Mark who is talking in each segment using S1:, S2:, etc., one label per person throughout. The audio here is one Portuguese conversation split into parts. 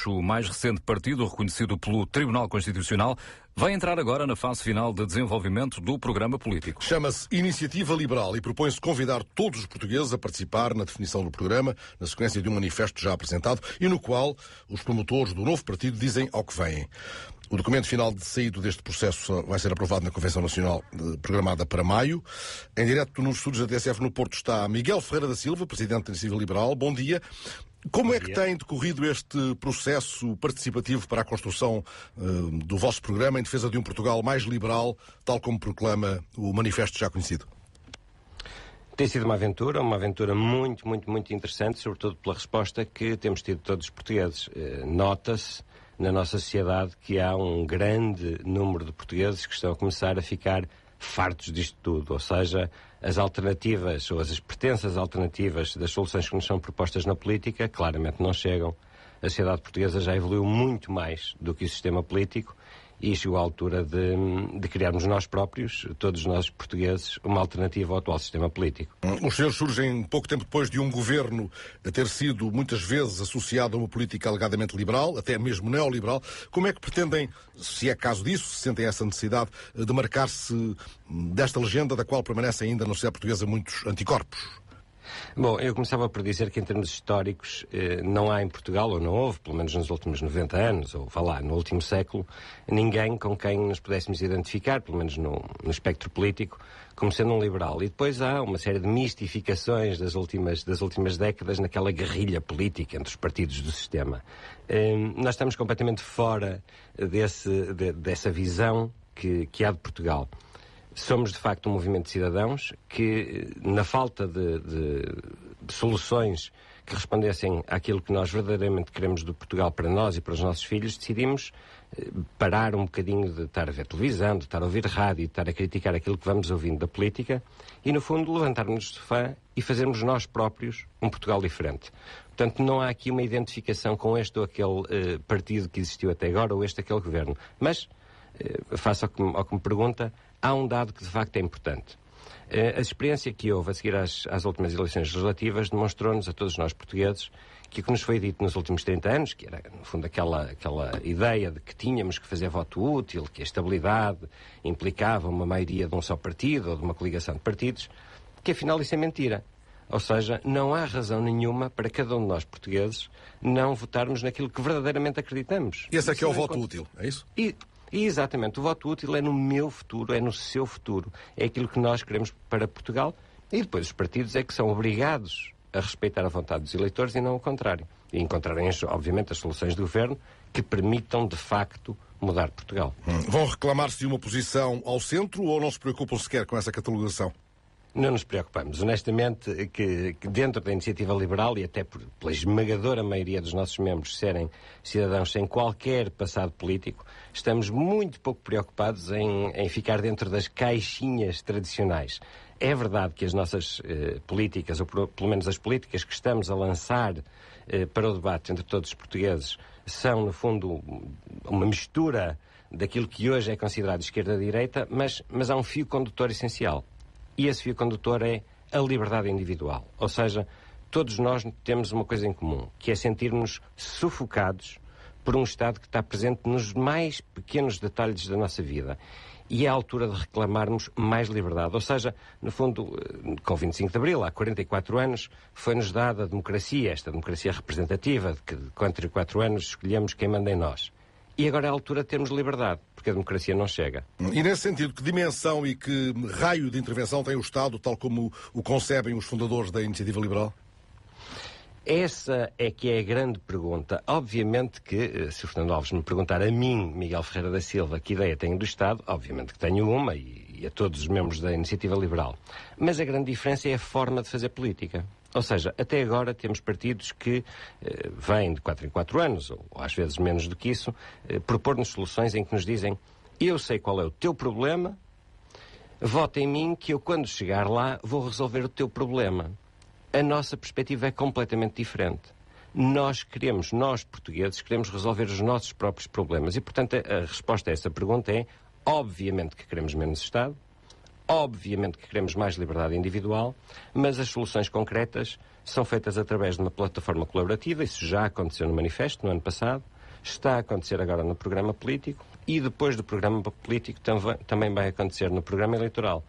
S1: O mais recente partido, reconhecido pelo Tribunal Constitucional, vai entrar agora na fase final de desenvolvimento do programa político.
S2: Chama-se Iniciativa Liberal e propõe-se convidar todos os portugueses a participar na definição do programa, na sequência de um manifesto já apresentado e no qual os promotores do novo partido dizem ao que vêm. O documento final de saído deste processo vai ser aprovado na Convenção Nacional programada para maio. Em direto nos estúdios da TSF no Porto está Miguel Ferreira da Silva, presidente da Iniciativa Liberal. Bom dia. Como é que tem decorrido este processo participativo para a construção do vosso programa em defesa de um Portugal mais liberal, tal como proclama o manifesto já conhecido?
S3: Tem sido uma aventura muito, muito, muito interessante, sobretudo pela resposta que temos tido todos os portugueses. Nota-se na nossa sociedade que há um grande número de portugueses que estão a começar a ficar fartos disto tudo, ou seja, as alternativas ou as pretensas alternativas das soluções que nos são propostas na política claramente não chegam. A sociedade portuguesa já evoluiu muito mais do que o sistema político e chegou à altura de criarmos nós próprios, todos nós portugueses, uma alternativa ao atual sistema político.
S2: Os senhores surgem pouco tempo depois de um governo a ter sido muitas vezes associado a uma política alegadamente liberal, até mesmo neoliberal. Como é que pretendem, se é caso disso, se sentem essa necessidade de marcar-se desta legenda da qual permanecem ainda na sociedade portuguesa muitos anticorpos?
S3: Bom, eu começava por dizer que em termos históricos não há em Portugal, ou não houve, pelo menos nos últimos 90 anos, ou vá lá, no último século, ninguém com quem nos pudéssemos identificar, pelo menos no espectro político, como sendo um liberal. E depois há uma série de mistificações das últimas décadas naquela guerrilha política entre os partidos do sistema. Nós estamos completamente fora dessa visão que há de Portugal. Somos, de facto, um movimento de cidadãos que, na falta de soluções que respondessem àquilo que nós verdadeiramente queremos do Portugal para nós e para os nossos filhos, decidimos parar um bocadinho de estar a ver televisão, de estar a ouvir rádio, de estar a criticar aquilo que vamos ouvindo da política e, no fundo, levantarmos do sofá e fazermos nós próprios um Portugal diferente. Portanto, não há aqui uma identificação com este ou aquele partido que existiu até agora ou este ou aquele governo. Mas, face ao que me pergunta, há um dado que de facto é importante. A experiência que houve a seguir às últimas eleições legislativas demonstrou-nos a todos nós portugueses que o que nos foi dito nos últimos 30 anos, que era no fundo aquela ideia de que tínhamos que fazer voto útil, que a estabilidade implicava uma maioria de um só partido ou de uma coligação de partidos, que afinal isso é mentira. Ou seja, não há razão nenhuma para cada um de nós portugueses não votarmos naquilo que verdadeiramente acreditamos.
S2: E esse é que é o voto útil, é isso?
S3: E exatamente, o voto útil é no meu futuro, é no seu futuro. É aquilo que nós queremos para Portugal e depois os partidos é que são obrigados a respeitar a vontade dos eleitores e não o contrário. E encontrarem, obviamente, as soluções do governo que permitam, de facto, mudar Portugal.
S2: Vão reclamar-se de uma posição ao centro ou não se preocupam sequer com essa catalogação?
S3: Não nos preocupamos. Honestamente, que dentro da Iniciativa Liberal, e até pela esmagadora maioria dos nossos membros serem cidadãos sem qualquer passado político, estamos muito pouco preocupados em ficar dentro das caixinhas tradicionais. É verdade que as nossas políticas, ou pelo menos as políticas que estamos a lançar para o debate entre todos os portugueses, são, no fundo, uma mistura daquilo que hoje é considerado esquerda-direita, mas há um fio condutor essencial. E esse fio condutor é a liberdade individual. Ou seja, todos nós temos uma coisa em comum, que é sentirmos sufocados por um Estado que está presente nos mais pequenos detalhes da nossa vida. E é a altura de reclamarmos mais liberdade. Ou seja, no fundo, com 25 de Abril, há 44 anos, foi-nos dada a democracia, esta democracia representativa, de que com 34 anos escolhemos quem manda em nós. E agora é a altura de termos liberdade, porque a democracia não chega.
S2: E nesse sentido, que dimensão e que raio de intervenção tem o Estado, tal como o concebem os fundadores da Iniciativa Liberal?
S3: Essa é que é a grande pergunta. Obviamente que, se o Fernando Alves me perguntar a mim, Miguel Ferreira da Silva, que ideia tenho do Estado, obviamente que tenho uma, e a todos os membros da Iniciativa Liberal. Mas a grande diferença é a forma de fazer política. Ou seja, até agora temos partidos que vêm de 4 em 4 anos, ou às vezes menos do que isso, propor-nos soluções em que nos dizem: eu sei qual é o teu problema, vota em mim que eu, quando chegar lá, vou resolver o teu problema. A nossa perspectiva é completamente diferente. Nós portugueses, queremos resolver os nossos próprios problemas. E, portanto, a resposta a essa pergunta é: obviamente que queremos menos Estado, Obviamente que queremos mais liberdade individual, mas as soluções concretas são feitas através de uma plataforma colaborativa. Isso já aconteceu no manifesto no ano passado, está a acontecer agora no programa político e depois do programa político também vai acontecer no programa eleitoral.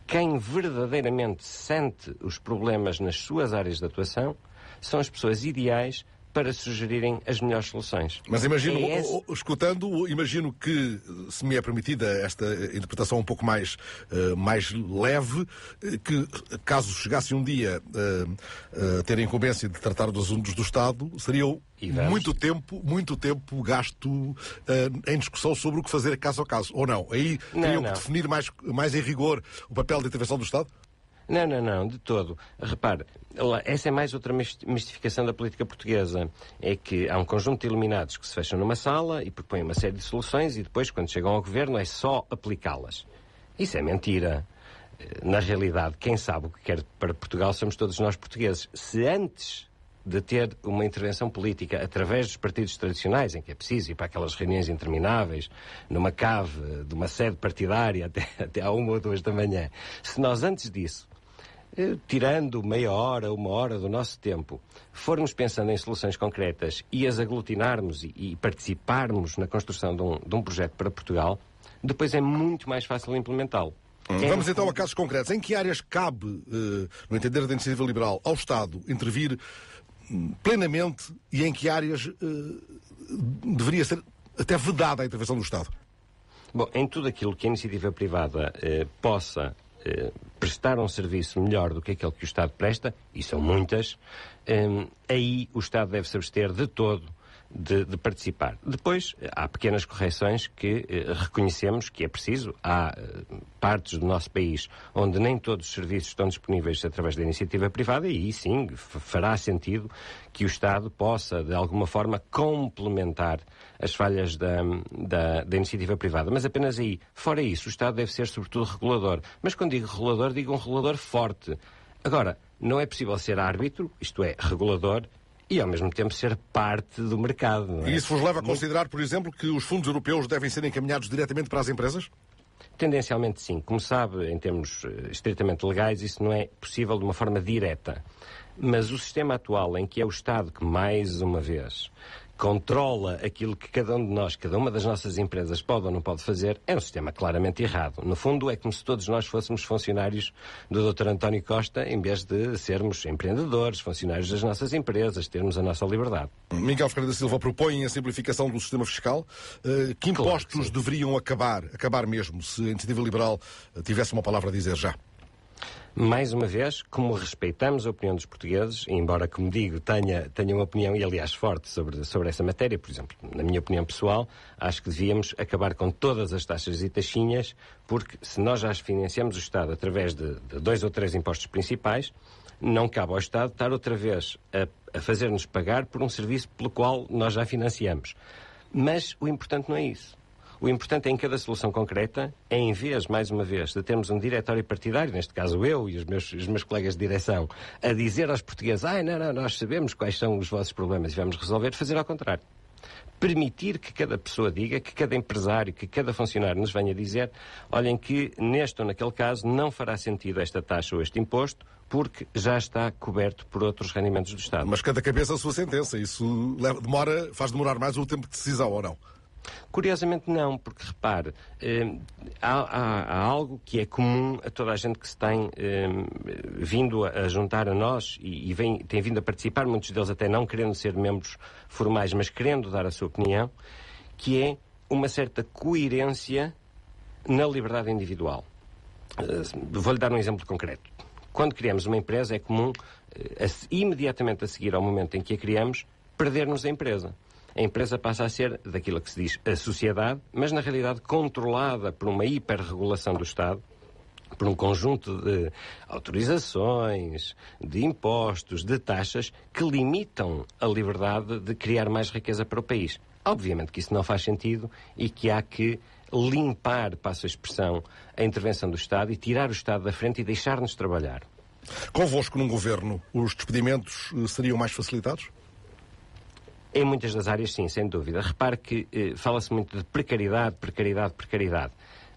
S3: Quem verdadeiramente sente os problemas nas suas áreas de atuação são as pessoas ideais para sugerirem as melhores soluções.
S2: Mas imagino, escutando, imagino que, se me é permitida esta interpretação um pouco mais leve, que caso chegasse um dia a ter a incumbência de tratar dos assuntos do Estado, seriam muito tempo gasto em discussão sobre o que fazer caso a caso, ou não? Aí teriam que definir mais em rigor o papel da intervenção do Estado?
S3: Não, de todo. Repare, essa é mais outra mistificação da política portuguesa. É que há um conjunto de iluminados que se fecham numa sala e propõem uma série de soluções e depois, quando chegam ao governo, é só aplicá-las. Isso é mentira. Na realidade, quem sabe o que quer para Portugal somos todos nós portugueses. Se antes de ter uma intervenção política através dos partidos tradicionais, em que é preciso ir para aquelas reuniões intermináveis, numa cave de uma sede partidária até à 1 ou 2 da manhã, se nós antes disso, tirando meia hora, 1 hora do nosso tempo, formos pensando em soluções concretas e as aglutinarmos e participarmos na construção de um projeto para Portugal, depois é muito mais fácil implementá-lo.
S2: Vamos então a casos concretos. Em que áreas cabe, no entender da iniciativa liberal, ao Estado intervir plenamente e em que áreas deveria ser até vedada a intervenção do Estado?
S3: Bom, em tudo aquilo que a iniciativa privada possa prestar um serviço melhor do que aquele que o Estado presta, e são muitas, aí o Estado deve se abster de todo de participar. Depois, há pequenas correções que reconhecemos que é preciso. Há partes do nosso país onde nem todos os serviços estão disponíveis através da iniciativa privada e aí sim fará sentido que o Estado possa, de alguma forma, complementar as falhas da iniciativa privada. Mas apenas aí. Fora isso, o Estado deve ser, sobretudo, regulador. Mas quando digo um regulador forte. Agora, não é possível ser árbitro, isto é, regulador, e ao mesmo tempo ser parte do mercado. Não é?
S2: E isso vos leva a considerar, por exemplo, que os fundos europeus devem ser encaminhados diretamente para as empresas?
S3: Tendencialmente sim. Como sabe, em termos estritamente legais, isso não é possível de uma forma direta. Mas o sistema atual, em que é o Estado que, mais uma vez, controla aquilo que cada um de nós, cada uma das nossas empresas pode ou não pode fazer, é um sistema claramente errado. No fundo, é como se todos nós fôssemos funcionários do Dr. António Costa, em vez de sermos empreendedores, funcionários das nossas empresas, termos a nossa liberdade.
S2: Miguel Ferreira da Silva propõe a simplificação do sistema fiscal. Que impostos deveriam acabar mesmo, se a iniciativa liberal tivesse uma palavra a dizer já?
S3: Mais uma vez, como respeitamos a opinião dos portugueses, embora, como digo, tenha uma opinião, e aliás forte, sobre essa matéria, por exemplo, na minha opinião pessoal, acho que devíamos acabar com todas as taxas e taxinhas, porque se nós já financiamos o Estado através de 2 ou 3 impostos principais, não cabe ao Estado estar outra vez a fazer-nos pagar por um serviço pelo qual nós já financiamos. Mas o importante não é isso. O importante é, em cada solução concreta, é, em vez, mais uma vez, de termos um diretório partidário, neste caso eu e os meus colegas de direção, a dizer aos portugueses, não, nós sabemos quais são os vossos problemas e vamos resolver, fazer ao contrário. Permitir que cada pessoa diga, que cada empresário, que cada funcionário nos venha dizer, olhem que neste ou naquele caso não fará sentido esta taxa ou este imposto, porque já está coberto por outros rendimentos do Estado.
S2: Mas cada cabeça a sua sentença. Isso faz demorar mais o tempo de decisão, ou não?
S3: Curiosamente não, porque repare, há algo que é comum a toda a gente que se tem vindo a juntar a nós e tem vindo a participar, muitos deles até não querendo ser membros formais, mas querendo dar a sua opinião, que é uma certa coerência na liberdade individual. Vou-lhe dar um exemplo concreto. Quando criamos uma empresa, é comum, imediatamente a seguir ao momento em que a criamos, perdermos a empresa. A empresa passa a ser daquilo que se diz a sociedade, mas na realidade controlada por uma hiperregulação do Estado, por um conjunto de autorizações, de impostos, de taxas que limitam a liberdade de criar mais riqueza para o país. Obviamente que isso não faz sentido e que há que limpar, passo a expressão, a intervenção do Estado e tirar o Estado da frente e deixar-nos trabalhar.
S2: Convosco num governo, os despedimentos seriam mais facilitados?
S3: Em muitas das áreas, sim, sem dúvida. Repare que fala-se muito de precariedade,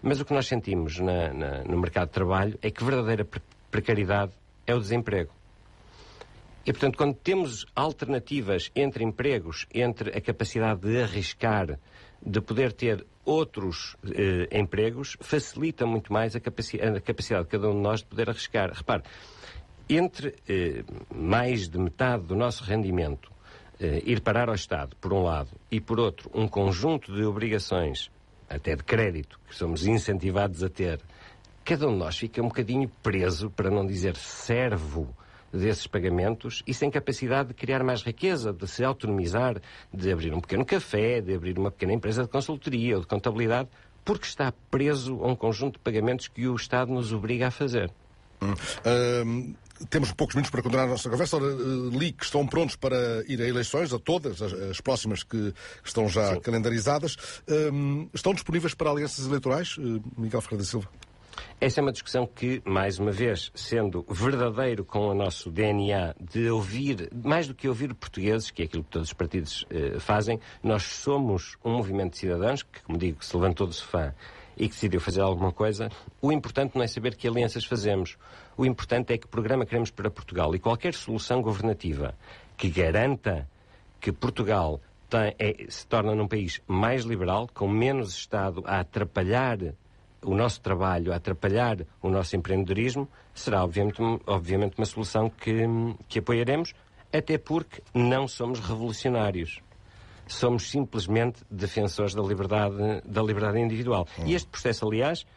S3: Mas o que nós sentimos no mercado de trabalho é que a verdadeira precariedade é o desemprego. E, portanto, quando temos alternativas entre empregos, entre a capacidade de arriscar, de poder ter outros empregos, facilita muito mais a capacidade de cada um de nós de poder arriscar. Repare, entre mais de metade do nosso rendimento ir parar ao Estado, por um lado, e por outro, um conjunto de obrigações, até de crédito, que somos incentivados a ter, cada um de nós fica um bocadinho preso, para não dizer servo, desses pagamentos e sem capacidade de criar mais riqueza, de se autonomizar, de abrir um pequeno café, de abrir uma pequena empresa de consultoria ou de contabilidade, porque está preso a um conjunto de pagamentos que o Estado nos obriga a fazer.
S2: Temos poucos minutos para continuar a nossa conversa. Ora, li que estão prontos para ir a eleições, a todas, as próximas que estão já Sim. calendarizadas. Estão disponíveis para alianças eleitorais, Miguel Ferreira da Silva?
S3: Essa é uma discussão que, mais uma vez, sendo verdadeiro com o nosso DNA de ouvir, mais do que ouvir portugueses, que é aquilo que todos os partidos fazem, nós somos um movimento de cidadãos que, como digo, se levantou do sofá e que decidiu fazer alguma coisa. O importante não é saber que alianças fazemos. O importante é que programa queremos para Portugal. E qualquer solução governativa que garanta que Portugal se torna num país mais liberal, com menos Estado a atrapalhar o nosso trabalho, a atrapalhar o nosso empreendedorismo, será obviamente uma solução que apoiaremos, até porque não somos revolucionários. Somos simplesmente defensores da liberdade individual. E este processo, aliás,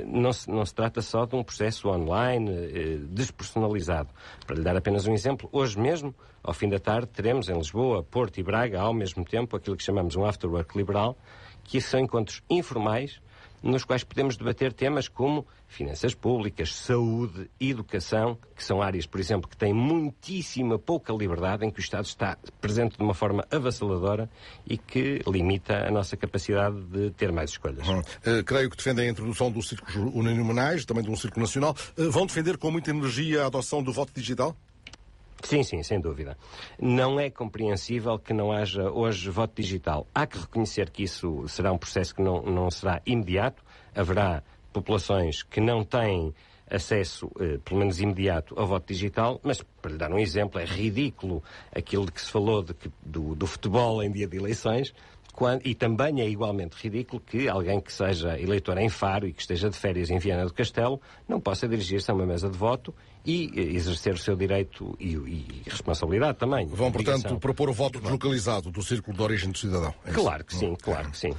S3: não se trata só de um processo online, despersonalizado. Para lhe dar apenas um exemplo, hoje mesmo, ao fim da tarde, teremos em Lisboa, Porto e Braga, ao mesmo tempo, aquilo que chamamos um afterwork liberal, que são encontros informais, nos quais podemos debater temas como finanças públicas, saúde, educação, que são áreas, por exemplo, que têm muitíssima pouca liberdade, em que o Estado está presente de uma forma avassaladora e que limita a nossa capacidade de ter mais escolhas.
S2: Creio que defendem a introdução dos círculos uninominais, também de um círculo nacional. Vão defender com muita energia a adoção do voto digital?
S3: Sim, sem dúvida. Não é compreensível que não haja hoje voto digital. Há que reconhecer que isso será um processo que não será imediato. Haverá populações que não têm acesso, pelo menos imediato, ao voto digital, mas, para lhe dar um exemplo, é ridículo aquilo de que se falou do futebol em dia de eleições, e também é igualmente ridículo que alguém que seja eleitor em Faro e que esteja de férias em Viana do Castelo não possa dirigir-se a uma mesa de voto e exercer o seu direito e responsabilidade também.
S2: Vão, portanto, propor o voto deslocalizado do Círculo de Origem do Cidadão.
S3: Claro que sim, claro que sim.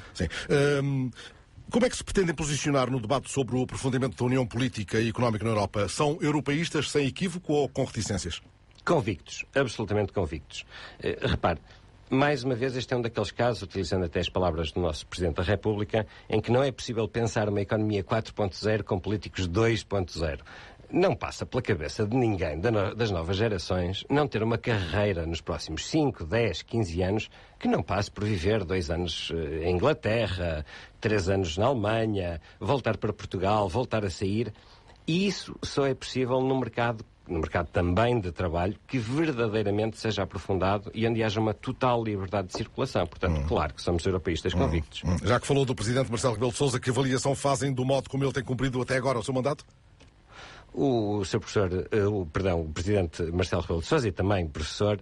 S2: Como é que se pretendem posicionar no debate sobre o aprofundamento da União Política e Económica na Europa? São europeístas sem equívoco ou com reticências?
S3: Convictos, absolutamente convictos. Repare, mais uma vez, este é um daqueles casos, utilizando até as palavras do nosso Presidente da República, em que não é possível pensar uma economia 4.0 com políticos 2.0. Não passa pela cabeça de ninguém das novas gerações não ter uma carreira nos próximos 5, 10, 15 anos que não passe por viver 2 anos em Inglaterra, 3 anos na Alemanha, voltar para Portugal, voltar a sair. E isso só é possível no mercado também de trabalho, que verdadeiramente seja aprofundado e onde haja uma total liberdade de circulação. Portanto, claro que somos europeístas convictos.
S2: Já que falou do Presidente Marcelo Rebelo de Sousa, que avaliação fazem do modo como ele tem cumprido até agora o seu mandato?
S3: O Presidente Marcelo Rebelo de Sousa, e também professor,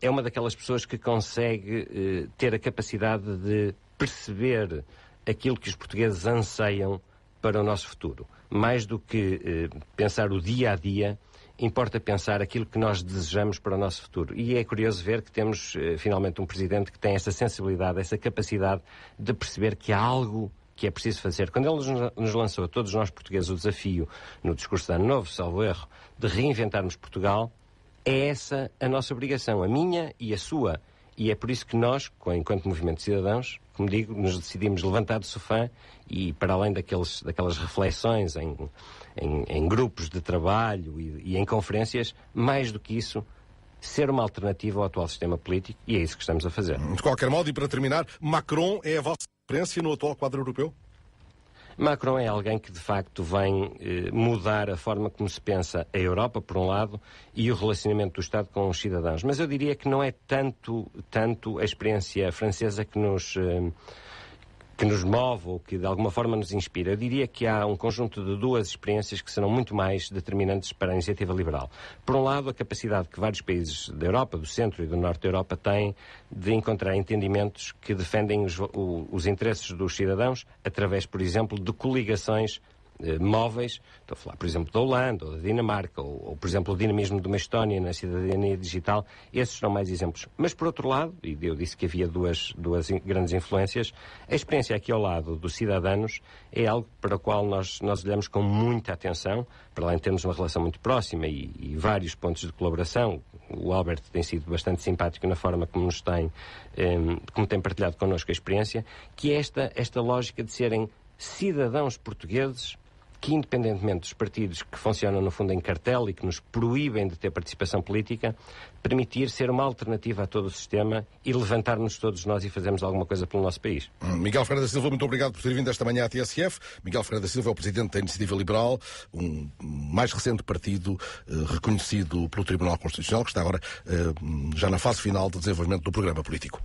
S3: é uma daquelas pessoas que consegue ter a capacidade de perceber aquilo que os portugueses anseiam para o nosso futuro. Mais do que pensar o dia a dia, importa pensar aquilo que nós desejamos para o nosso futuro. E é curioso ver que temos finalmente um Presidente que tem essa sensibilidade, essa capacidade de perceber que há algo que é preciso fazer. Quando ele nos lançou a todos nós portugueses o desafio, no discurso de Ano Novo, salvo erro, de reinventarmos Portugal, é essa a nossa obrigação, a minha e a sua. E é por isso que nós, enquanto Movimento de Cidadãos, como digo, nos decidimos levantar do sofá e, para além daquelas reflexões em grupos de trabalho e em conferências, mais do que isso, ser uma alternativa ao atual sistema político, e é isso que estamos a fazer.
S2: De qualquer modo, e para terminar, Macron é a vossa referência no atual quadro europeu?
S3: Macron é alguém que, de facto, vem mudar a forma como se pensa a Europa, por um lado, e o relacionamento do Estado com os cidadãos. Mas eu diria que não é tanto a experiência francesa que que nos move ou que de alguma forma nos inspira. Eu diria que há um conjunto de duas experiências que serão muito mais determinantes para a iniciativa liberal. Por um lado, a capacidade que vários países da Europa, do centro e do norte da Europa têm de encontrar entendimentos que defendem os interesses dos cidadãos através, por exemplo, de coligações móveis. Estou a falar, por exemplo, da Holanda ou da Dinamarca, ou por exemplo, o dinamismo de uma Estónia na cidadania digital. Esses são mais exemplos. Mas, por outro lado, e eu disse que havia duas grandes influências, a experiência aqui ao lado dos cidadãos é algo para o qual nós olhamos com muita atenção, para lá em termos uma relação muito próxima e vários pontos de colaboração. O Alberto tem sido bastante simpático na forma como como tem partilhado connosco a experiência, que é esta lógica de serem cidadãos portugueses que, independentemente dos partidos que funcionam no fundo em cartel e que nos proíbem de ter participação política, permitir ser uma alternativa a todo o sistema e levantar-nos todos nós e fazermos alguma coisa pelo nosso país.
S2: Miguel Ferreira da Silva, muito obrigado por ter vindo esta manhã à TSF. Miguel Ferreira da Silva é o presidente da Iniciativa Liberal, um mais recente partido reconhecido pelo Tribunal Constitucional, que está agora já na fase final do desenvolvimento do programa político.